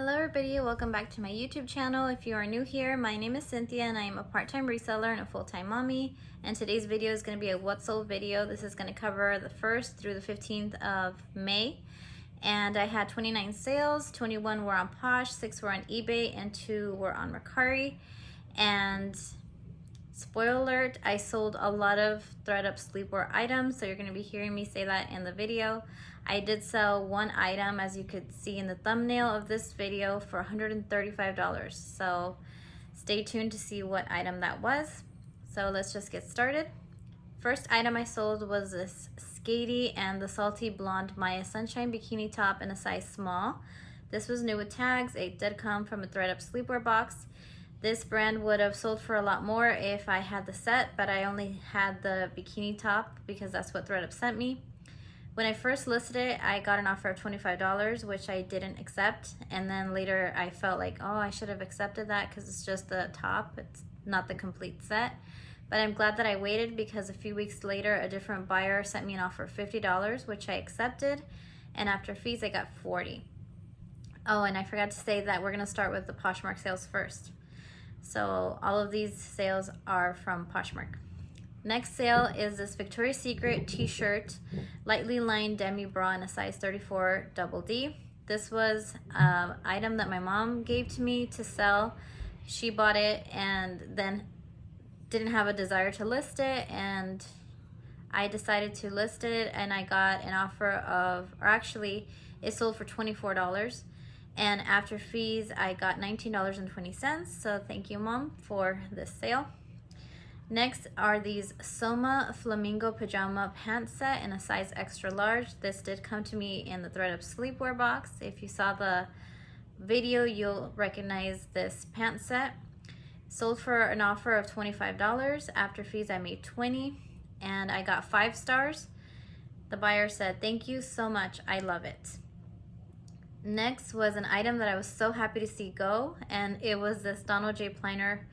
Hello everybody, welcome back to my YouTube channel. If you are new here, my name is Cynthia and I am a part-time reseller and a full-time mommy. And today's video is going to be a what sold video. This is going to cover the 1st through the 15th of May. And I had 29 sales, 21 were on Posh, 6 were on eBay, and 2 were on Mercari. And spoiler alert, I sold a lot of Thredup Sleepwear items, so you're going to be hearing me say that in the video. I did sell one item, as you could see in the thumbnail of this video, for $135. So stay tuned to see what item that was. So let's just get started. First item I sold was this Skatey and the Salty Blonde Maya Sunshine Bikini Top in a size small. This was new with tags. It did come from a Thredup Sleepwear box. This brand would have sold for a lot more if I had the set, but I only had the bikini top because that's what Thredup sent me. When I first listed it, I got an offer of $25, which I didn't accept. And then later I felt like, oh, I should have accepted that because it's just the top. It's not the complete set. But I'm glad that I waited because a few weeks later, a different buyer sent me an offer of $50, which I accepted. And after fees, I got $40. Oh, and I forgot to say that we're gonna start with the Poshmark sales first. So all of these sales are from Poshmark. Next sale is this Victoria's Secret t-shirt, lightly lined demi bra in a size 34 double D. This was an item that my mom gave to me to sell. She bought it and then didn't have a desire to list it, and I decided to list it, and I got an offer of, or actually it sold for $24. And after fees, I got $19.20. So thank you, Mom, for this sale. Next are these Soma Flamingo Pajama Pants set in a size extra large. This did come to me in the Thredup Sleepwear box. If you saw the video, you'll recognize this pant set. Sold for an offer of $25. After fees, I made $20, and I got 5 stars. The buyer said, "Thank you so much, I love it." Next was an item that I was so happy to see go, and it was this Donald J. Pliner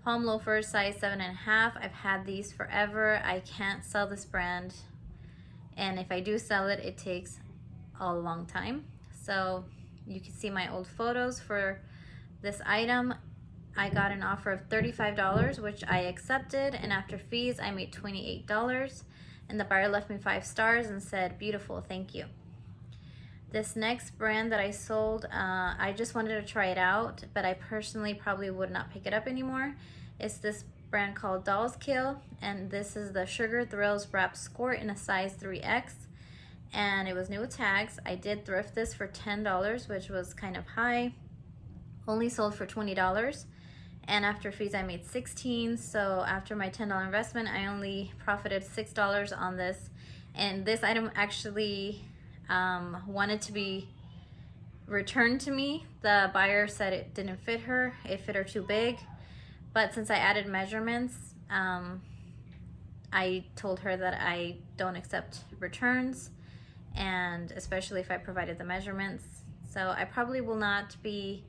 palm loafers, size 7.5. I've had these forever. I can't sell this brand, and if I do sell it, it takes a long time. So you can see my old photos for this item. I got an offer of $35, which I accepted, and after fees, I made $28, and the buyer left me 5 stars and said, "Beautiful, thank you." This next brand that I sold, I just wanted to try it out, but I personally probably would not pick it up anymore. It's this brand called Doll's Kill, and this is the Sugar Thrills Wrap Skirt in a size 3X, and it was new with tags. I did thrift this for $10, which was kind of high. Only sold for $20, and after fees I made $16. So after my $10 investment, I only profited $6 on this, and this item actually wanted to be returned to me. The buyer said it didn't fit her, it fit her too big, but since I added measurements, I told her that I don't accept returns, and especially if I provided the measurements. So I probably will not be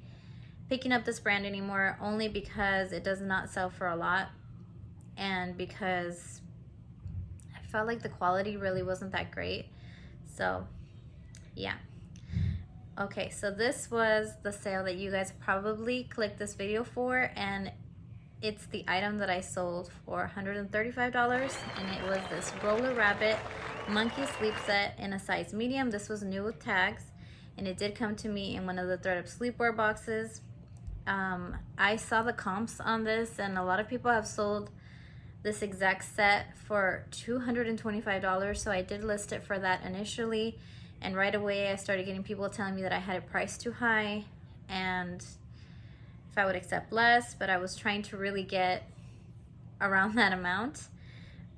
picking up this brand anymore, only because it does not sell for a lot, and because I felt like the quality really wasn't that great. So yeah. Okay, so this was the sale that you guys probably clicked this video for, and it's the item that I sold for $135, and it was this Roller Rabbit Monkey Sleep Set in a size medium. This was new with tags, and it did come to me in one of the Thredup Sleepwear boxes. I saw the comps on this, and a lot of people have sold this exact set for $225, so I did list it for that initially, and right away I started getting people telling me that I had it priced too high and if I would accept less, but I was trying to really get around that amount.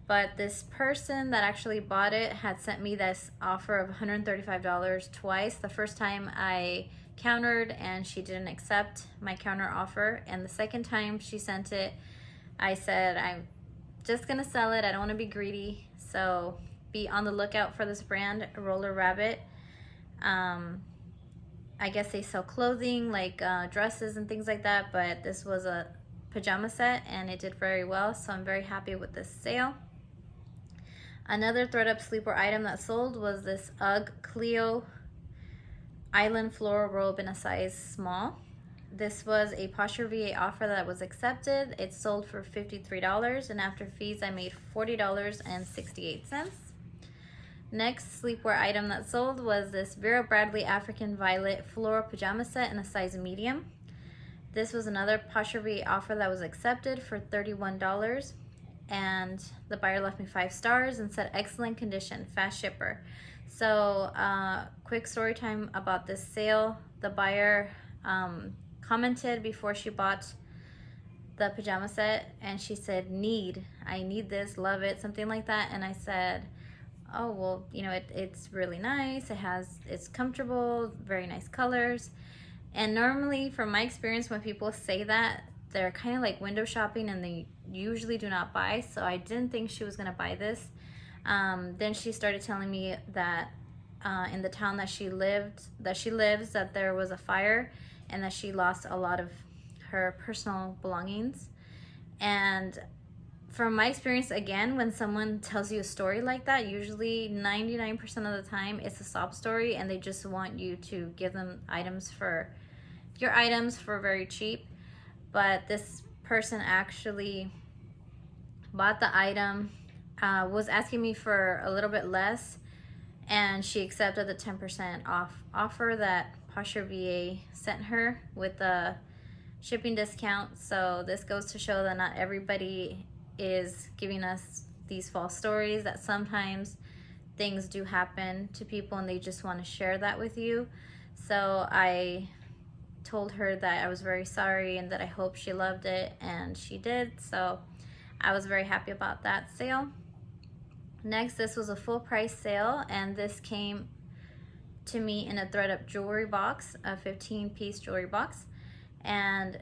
But this person that actually bought it had sent me this offer of $135 twice. The first time I countered and she didn't accept my counter offer, and the second time she sent it, I said, I'm just gonna sell it, I don't want to be greedy. So be on the lookout for this brand, Roller Rabbit. I guess they sell clothing like dresses and things like that, but this was a pajama set and it did very well, so I'm very happy with this sale. Another Thredup Sleepwear item that sold was this UGG Clio Island floral robe in a size small. This was a Poshmark VA offer that was accepted. It sold for $53, and after fees I made $40.68. Next sleepwear item that sold was this Vera Bradley African Violet floral pajama set in a size medium. This was another Poshmark VA offer that was accepted for $31, and the buyer left me 5 stars and said excellent condition, fast shipper. So quick story time about this sale. The buyer commented before she bought the pajama set, and she said, I need this, love it, something like that. And I said, oh, well, you know, it's really nice, it's comfortable, very nice colors. And normally, from my experience, when people say that, they're kind of like window shopping and they usually do not buy. So I didn't think she was gonna buy this. Then she started telling me that in the town that she lives, that there was a fire and that she lost a lot of her personal belongings. And from my experience, again, when someone tells you a story like that, usually 99% of the time it's a sob story and they just want you to give them your items for very cheap. But this person actually bought the item, was asking me for a little bit less, and she accepted the 10% off offer that Poshmark VA sent her with a shipping discount. So this goes to show that not everybody is giving us these false stories, that sometimes things do happen to people and they just want to share that with you. So I told her that I was very sorry and that I hope she loved it, and she did. So I was very happy about that sale. Next, this was a full price sale, and this came to me in a Thredup jewelry box, a 15-piece jewelry box, and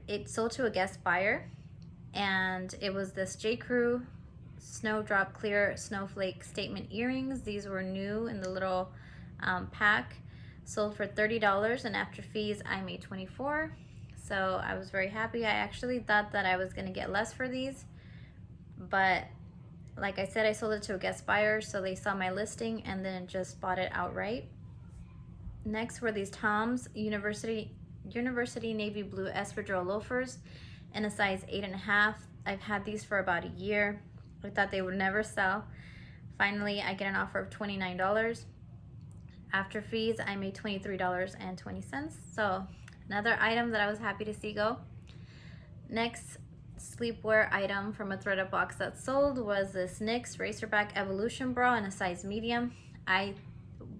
it sold to a guest buyer. And it was this J. Crew Snowdrop Clear Snowflake Statement earrings. These were new in the little pack. Sold for $30, and after fees I made $24. So I was very happy. I actually thought that I was gonna get less for these, but like I said, I sold it to a guest buyer, so they saw my listing and then just bought it outright. Next were these Tom's University Navy Blue espadrille loafers in a size 8.5. I've had these for about a year. I thought they would never sell. Finally, I get an offer of $29. After fees, I made $23.20. So another item that I was happy to see go. Next sleepwear item from a Thredup box that sold was this NYX Racerback Evolution bra in a size medium. I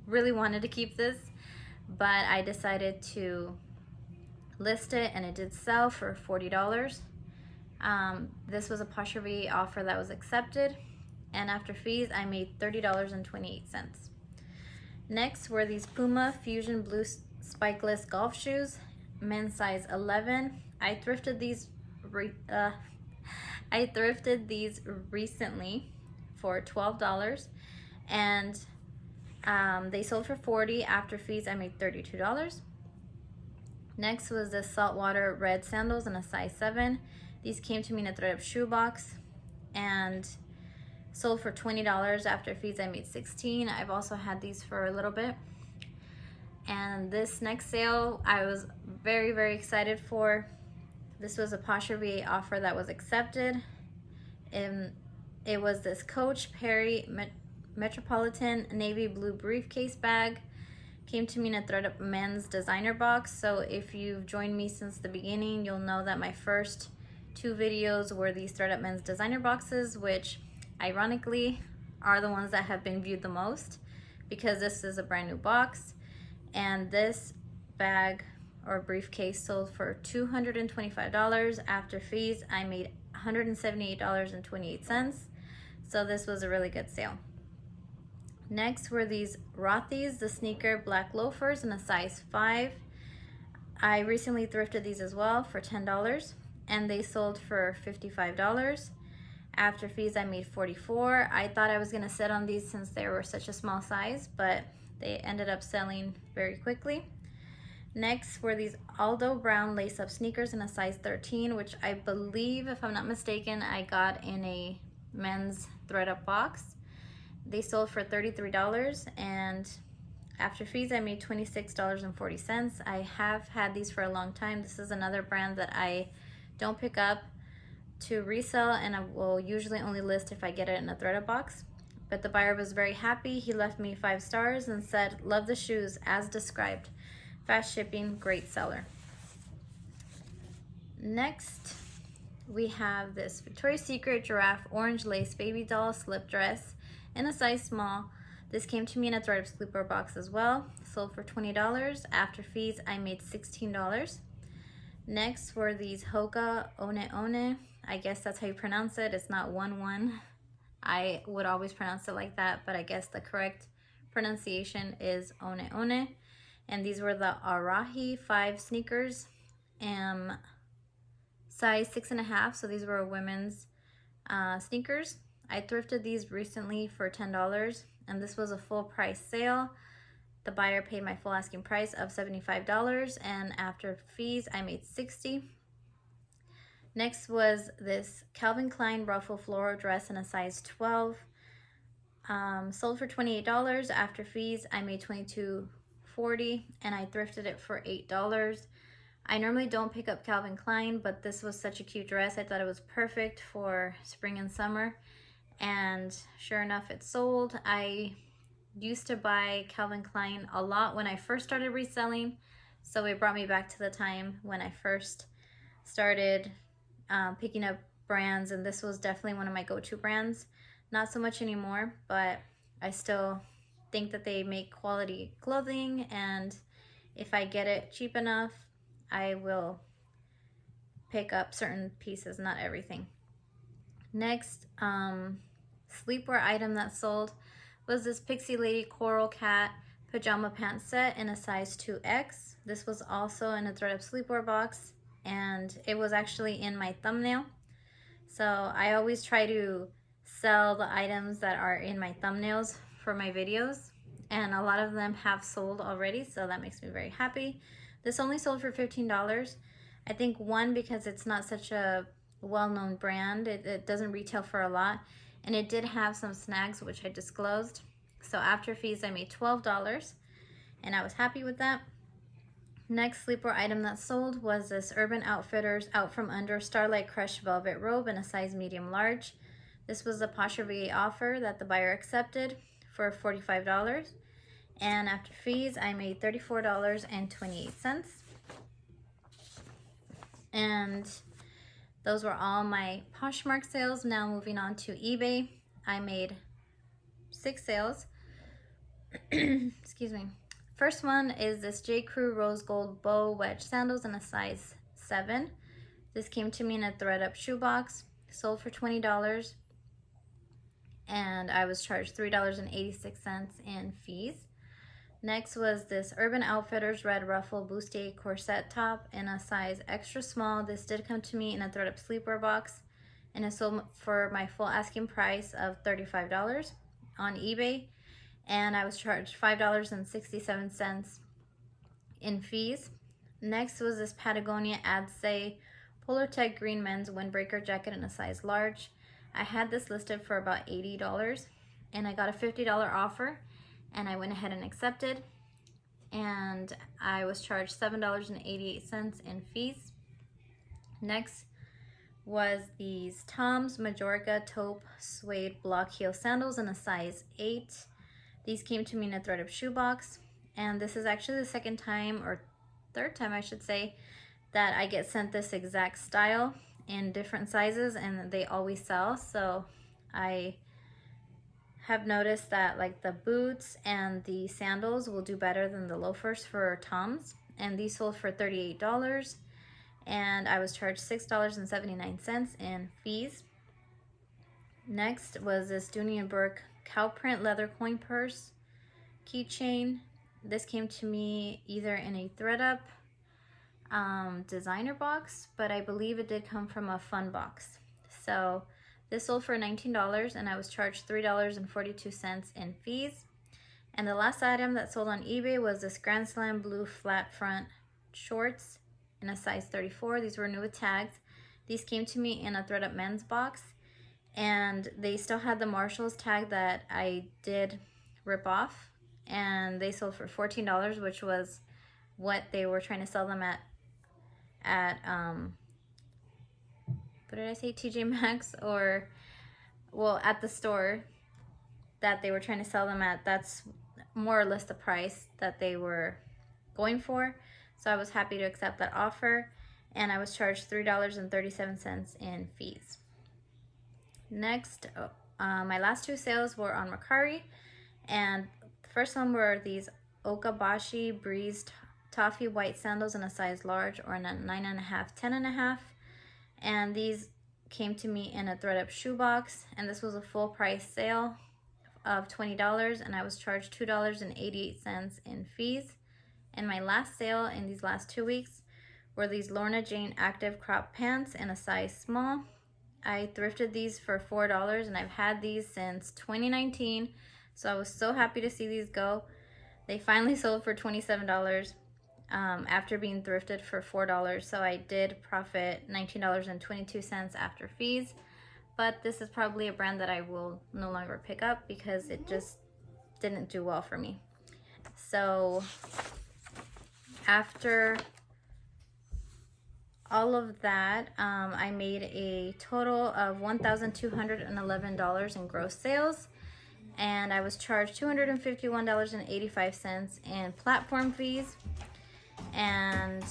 really wanted to keep this, but I decided to list it, and it did sell for $40. This was a Poshmark VA offer that was accepted, and after fees I made $30.28. Next were these Puma Fusion Blue Spikeless golf shoes, men's size 11. I thrifted these recently for $12, and they sold for $40. After fees I made $32. Next was this saltwater red sandals in a size 7. These came to me in a Thredup shoe box and sold for $20. After fees I made $16. I've also had these for a little bit. And this next sale I was very, very excited for. This was a Poshmark VA offer that was accepted. And it was this Coach Perry Metropolitan Navy Blue briefcase bag. Came to me in a Thredup men's designer box. So if you've joined me since the beginning, you'll know that my first 2 videos were these Thredup men's designer boxes, which ironically are the ones that have been viewed the most because this is a brand new box. And this bag or briefcase sold for $225. After fees I made $178.28. So this was a really good sale. Next were these Rothy's, the sneaker black loafers in a size 5. I recently thrifted these as well for $10, and they sold for $55. After fees I made $44. I thought I was gonna sit on these since they were such a small size, but they ended up selling very quickly. Next were these Aldo Brown lace-up sneakers in a size 13, which I believe, if I'm not mistaken, I got in a men's Thredup box. They sold for $33, and After fees, I made $26.40. I have had these for a long time. This is another brand that I don't pick up to resell, and I will usually only list if I get it in a Thredup box. But the buyer was very happy. He left me 5 stars and said, "Love the shoes as described. Fast shipping, great seller." Next, we have this Victoria's Secret giraffe orange lace baby doll slip dress in a size small. This came to me in a Thredup Sleepwear box as well. Sold for $20. After fees, I made $16. Next were these Hoka One One. I guess that's how you pronounce it. It's not 1-1. I would always pronounce it like that, but I guess the correct pronunciation is One One. And these were the Arahi 5 sneakers, size 6.5. So these were women's sneakers. I thrifted these recently for $10, and this was a full price sale. The buyer paid my full asking price of $75, and after fees, I made $60. Next was this Calvin Klein ruffle floral dress in a size 12. Sold for $28. After fees, I made $22.40, and I thrifted it for $8. I normally don't pick up Calvin Klein, but this was such a cute dress. I thought it was perfect for spring and summer, and sure enough, it sold. I used to buy Calvin Klein a lot when I first started reselling, so it brought me back to the time when I first started picking up brands, and this was definitely one of my go-to brands. Not so much anymore, but I still think that they make quality clothing, and if I get it cheap enough, I will pick up certain pieces, not everything. Next, sleepwear item that sold was this Pixie Lady Coral Cat pajama pants set in a size 2X. This was also in a Thredup Sleepwear box, and it was actually in my thumbnail. So I always try to sell the items that are in my thumbnails for my videos, and a lot of them have sold already, so that makes me very happy. This only sold for $15. I think one, because it's not such a well-known brand, it doesn't retail for a lot, and it did have some snags which I disclosed. So after fees, I made $12, and I was happy with that. Next sleepwear item that sold was this Urban Outfitters Out From Under Starlight Crush velvet robe in a size medium large. This was a Poshmark offer that the buyer accepted for $45. And after fees, I made $34.28. And those were all my Poshmark sales. Now moving on to eBay, I made 6 sales. Excuse me. First one is this J. Crew Rose Gold Bow Wedge Sandals in a size 7. This came to me in a Thredup shoebox. Sold for $20. And I was charged $3.86 in fees. Next was this Urban Outfitters Red Ruffle Bustier Corset Top in a size extra small. This did come to me in a Thredup Sleepwear box, and it sold for my full asking price of $35 on eBay, and I was charged $5.67 in fees. Next was this Patagonia Adsay Polar Tech Green Men's Windbreaker Jacket in a size large. I had this listed for about $80, and I got a $50 offer, and I went ahead and accepted, and I was charged $7.88 in fees. Next was these Tom's Majorca Taupe Suede Block Heel Sandals in a size 8. These came to me in a Thredup shoebox, and this is actually the second time, or third time I should say, that I get sent this exact style in different sizes, and they always sell. So I have noticed that like the boots and the sandals will do better than the loafers for Tom's, and these sold for $38, and I was charged $6.79 in fees. Next was this Dooney & Bourke cow print leather coin purse keychain. This came to me either in a Thredup designer box, but I believe it did come from a fun box. So this sold for $19, and I was charged $3.42 in fees. And the last item that sold on eBay was this Grand Slam blue flat front shorts in a size 34. These were new with tags. These came to me in a Thredup men's box, and they still had the Marshalls tag that I did rip off. and they sold for $14, which was what they were trying to sell them at what did I say, TJ Maxx, or well, at the store that they were trying to sell them at. That's more or less the price that they were going for. So I was happy to accept that offer, and I was charged $3.37 in fees. Next, my last two sales were on Mercari, and the first one were these Okabashi Breeze Toffee white sandals in a size large, or in a 9.5, 10.5, and these came to me in a Thredup shoebox, and this was a full price sale of $20, and I was charged $2.88 in fees. And my last sale in these last 2 weeks were these Lorna Jane active crop pants in a size small. I thrifted these for $4, and I've had these since 2019, so I was so happy to see these go. They finally sold for $27 after being thrifted for $4, so I did profit $19.22 after fees. But this is probably a brand that I will no longer pick up because it just didn't do well for me. So after all of that, I made a total of $1,211 in gross sales, and I was charged $251.85 in platform fees. And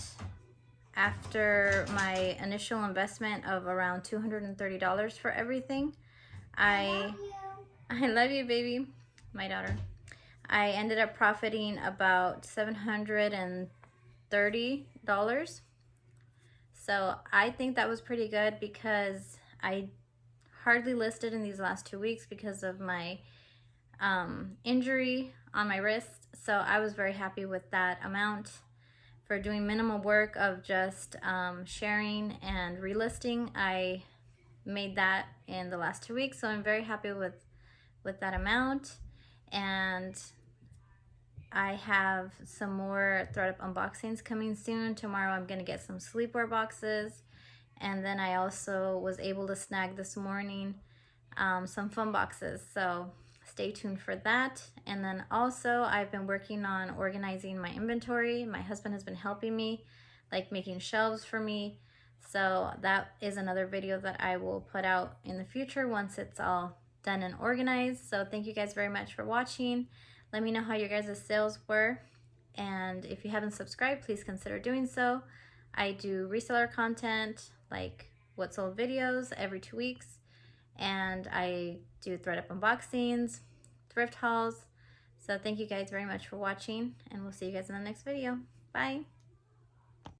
after my initial investment of around $230 for everything, I love you, baby, my daughter. I ended up profiting about $730. So I think that was pretty good because I hardly listed in these last 2 weeks because of my injury on my wrist. So I was very happy with that amount. For doing minimal work of just sharing and relisting, I made that in the last 2 weeks, so I'm very happy with that amount. And I have some more Thredup unboxings coming soon. Tomorrow I'm gonna get some sleepwear boxes, and then I also was able to snag this morning some fun boxes, so stay tuned for that. And then also I've been working on organizing my inventory. My husband has been helping me, like making shelves for me. So that is another video that I will put out in the future once it's all done and organized. So thank you guys very much for watching. Let me know how your guys' sales were. And if you haven't subscribed, please consider doing so. I do reseller content, like what sold videos every 2 weeks. And I do Thredup unboxings, thrift hauls. So thank you guys very much for watching, and we'll see you guys in the next video. Bye.